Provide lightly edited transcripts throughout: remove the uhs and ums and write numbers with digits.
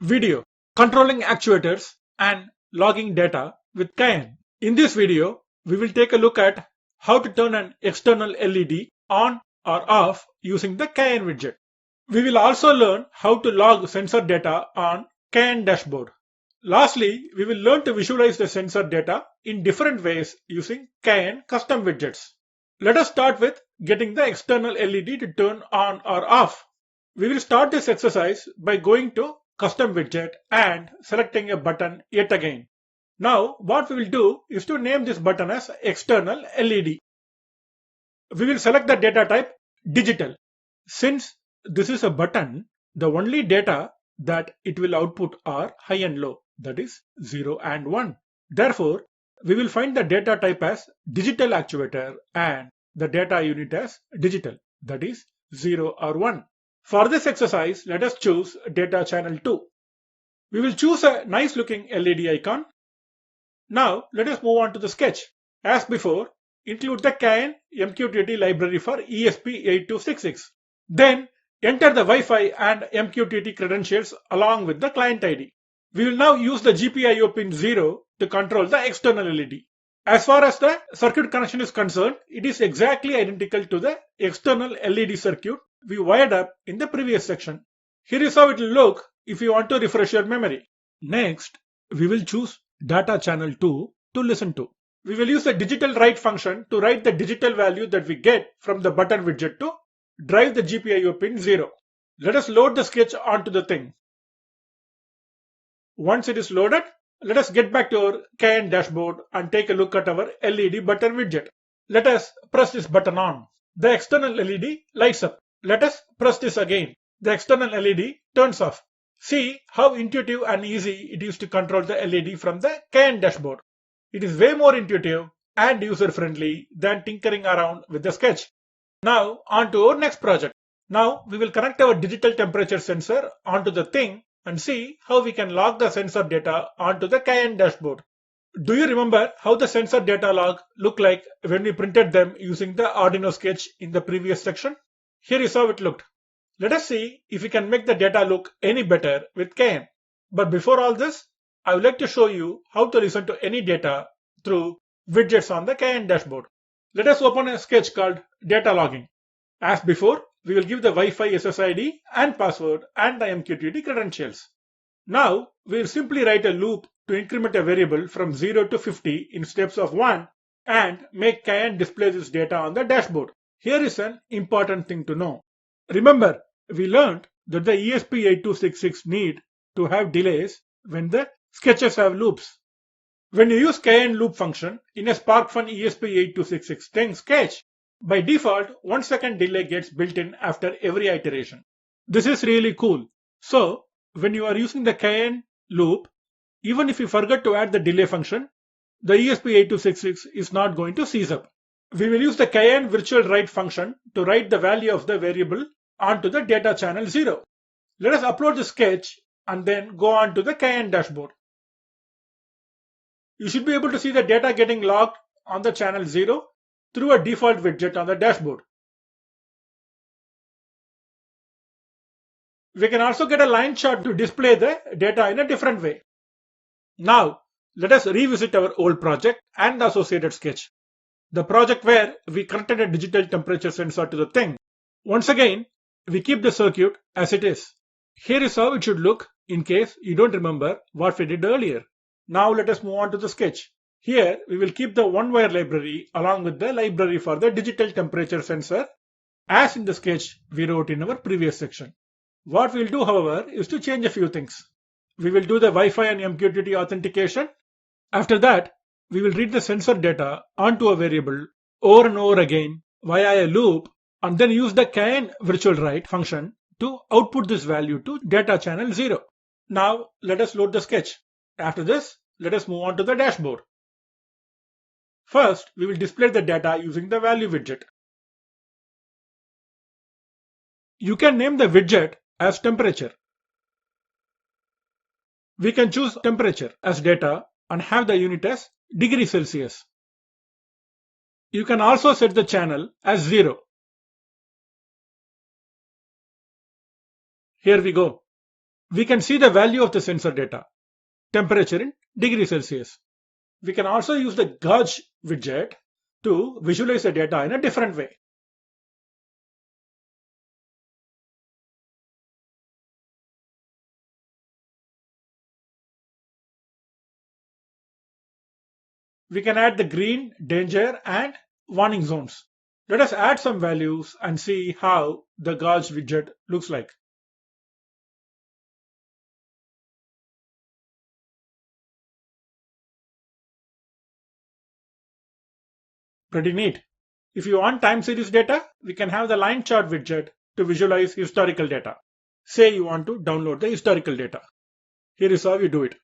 Video, controlling actuators and logging data with Cayenne. In this video, we will take a look at how to turn an external LED on or off using the Cayenne widget. We will also learn how to log sensor data on Cayenne dashboard. Lastly, we will learn to visualize the sensor data in different ways using Cayenne custom widgets. Let us start with getting the external LED to turn on or off. We will start this exercise by going to Custom Widget and selecting a button yet again. Now what we will do is to name this button as External LED. We will select the data type Digital. Since this is a button, the only data that it will output are high and low, that is 0 and 1. Therefore, we will find the data type as Digital Actuator and the data unit as Digital, that is 0 or 1. For this exercise, let us choose data channel 2. We will choose a nice looking LED icon. Now let us move on to the sketch. As before, include the Cayenne MQTT library for ESP8266. Then enter the Wi-Fi and MQTT credentials along with the client ID. We will now use the GPIO pin 0 to control the external LED. As far as the circuit connection is concerned, it is exactly identical to the external LED circuit we wired up in the previous section. Here is how it will look if you want to refresh your memory. Next, we will choose data channel 2 to listen to. We will use the digital write function to write the digital value that we get from the button widget to drive the GPIO pin 0. Let us load the sketch onto the thing. Once it is loaded, let us get back to our Cayenne dashboard and take a look at our LED button widget. Let us press this button on. The external LED lights up. Let us press this again. The external LED turns off. See how intuitive and easy it is to control the LED from the Cayenne dashboard. It is way more intuitive and user-friendly than tinkering around with the sketch. Now on to our next project. Now we will connect our digital temperature sensor onto the thing and see how we can log the sensor data onto the Cayenne dashboard. Do you remember how the sensor data log looked like when we printed them using the Arduino sketch in the previous section? Here is how it looked. Let us see if we can make the data look any better with Cayenne. But before all this, I would like to show you how to listen to any data through widgets on the Cayenne dashboard. Let us open a sketch called Data Logging. As before, we will give the Wi-Fi SSID and password and the MQTT credentials. Now, we will simply write a loop to increment a variable from 0 to 50 in steps of 1 and make Cayenne display this data on the dashboard. Here is an important thing to know. Remember, we learned that the ESP8266 need to have delays when the sketches have loops. When you use Cayenne loop function in a SparkFun ESP8266 thing sketch, by default 1 second delay gets built in after every iteration. This is really cool. So when you are using the Cayenne loop, even if you forget to add the delay function, the ESP8266 is not going to seize up. We will use the Cayenne virtual write function to write the value of the variable onto the data channel 0. Let us upload the sketch and then go on to the Cayenne dashboard. You should be able to see the data getting logged on the channel 0 through a default widget on the dashboard. We can also get a line chart to display the data in a different way. Now, let us revisit our old project and the associated sketch. The project where we connected a digital temperature sensor to the thing. Once again, we keep the circuit as it is. Here is how it should look in case you don't remember what we did earlier. Now let us move on to the sketch. Here we will keep the one-wire library along with the library for the digital temperature sensor as in the sketch we wrote in our previous section. What we will do, however, is to change a few things. We will do the Wi-Fi and MQTT authentication. After that, we will read the sensor data onto a variable over and over again via a loop and then use the Cayenne virtual write function to output this value to data channel 0. Now let us load the sketch. After this, let us move on to the dashboard. First, we will display the data using the value widget. You can name the widget as temperature. We can choose temperature as data and have the unit as degrees Celsius. You can also set the channel as 0. Here we go. We can see the value of the sensor data, temperature in degrees Celsius. We can also use the gauge widget to visualize the data in a different way. We can add the green, danger, and warning zones. Let us add some values and see how the gauge widget looks like. Pretty neat. If you want time series data, we can have the line chart widget to visualize historical data. Say you want to download the historical data. Here is how you do it.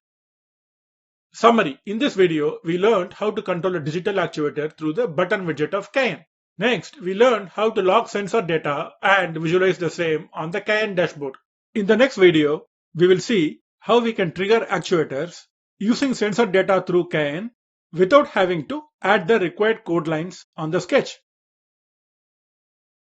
Summary. In this video, we learned how to control a digital actuator through the button widget of Cayenne. Next, we learned how to log sensor data and visualize the same on the Cayenne dashboard. In the next video, we will see how we can trigger actuators using sensor data through Cayenne without having to add the required code lines on the sketch.